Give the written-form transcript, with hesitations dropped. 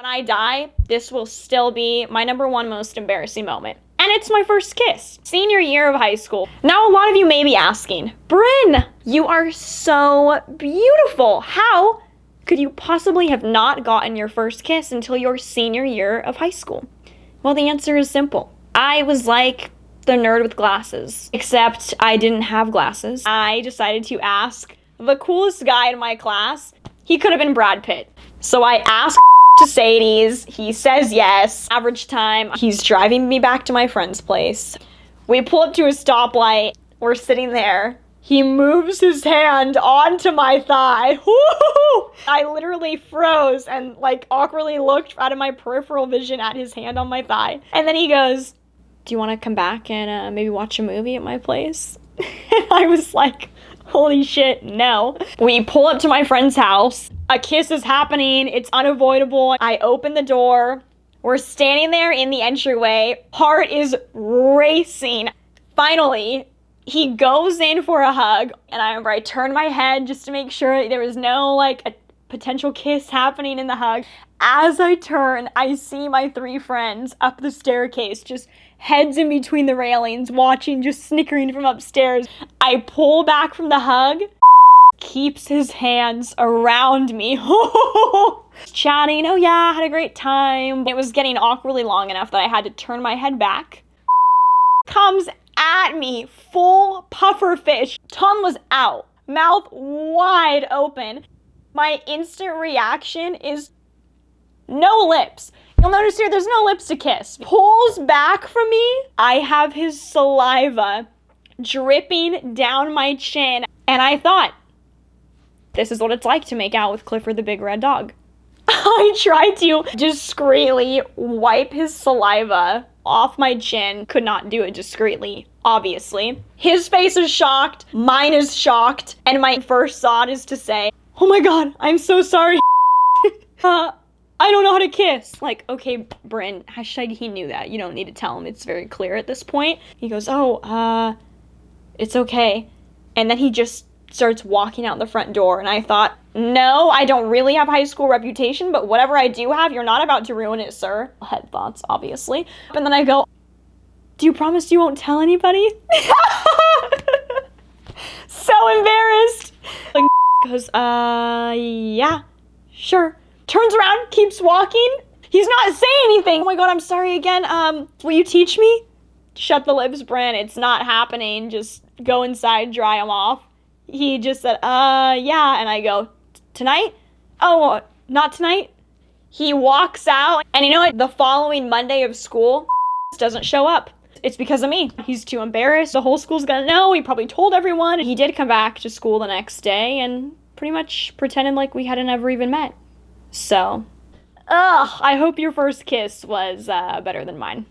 I die, this will still be my number one most embarrassing moment. And it's my first kiss. Senior year of high school. Now a lot of you may be asking, Bryn, you are so beautiful. How could you possibly have not gotten your first kiss until your senior year of high school? Well, the answer is simple. I was like the nerd with glasses, except I didn't have glasses. I decided to ask the coolest guy in my class. He could have been Brad Pitt. So I asked to Sadie's, he says yes. Average time, he's driving me back to my friend's place. We pull up to a stoplight, we're sitting there. He moves his hand onto my thigh. Woo! I literally froze and like awkwardly looked out of my peripheral vision at his hand on my thigh. And then he goes, do you want to come back and maybe watch a movie at my place? And I was like, holy shit, no. We pull up to my friend's house. A kiss is happening. It's unavoidable. I open the door. We're standing there in the entryway. Heart is racing. Finally, he goes in for a hug. And I remember I turned my head just to make sure there was no like a potential kiss happening in the hug. As I turn, I see my three friends up the staircase, just heads in between the railings, watching, just snickering from upstairs. I pull back from the hug. Keeps his hands around me. Chatting, oh yeah, had a great time. It was getting awkwardly long enough that I had to turn my head back. Comes at me, full puffer fish. Tongue was out, mouth wide open. My instant reaction is no lips. You'll notice here, there's no lips to kiss. Pulls back from me. I have his saliva dripping down my chin. And I thought, this is what it's like to make out with Clifford the Big Red Dog. I tried to discreetly wipe his saliva off my chin. Could not do it discreetly, obviously. His face is shocked. Mine is shocked. And my first thought is to say, oh my God, I'm so sorry. I don't know how to kiss. Like, okay, Bryn, hashtag he knew that. You don't need to tell him. It's very clear at this point. He goes, it's okay. And then he just starts walking out the front door. And I thought, no, I don't really have high school reputation, but whatever I do have, you're not about to ruin it, sir. Head thoughts, obviously. And then I go, do you promise you won't tell anybody? So embarrassed. Like, goes, yeah, sure. Turns around, keeps walking. He's not saying anything. Oh my God, I'm sorry again. Will you teach me? Shut the lips, Bryn. It's not happening. Just go inside, dry them off. He just said, yeah. And I go, tonight? Oh, not tonight? He walks out. And you know what? The following Monday of school doesn't show up. It's because of me. He's too embarrassed. The whole school's gonna know. He probably told everyone. He did come back to school the next day and pretty much pretended like we hadn't ever even met. So, I hope your first kiss was better than mine.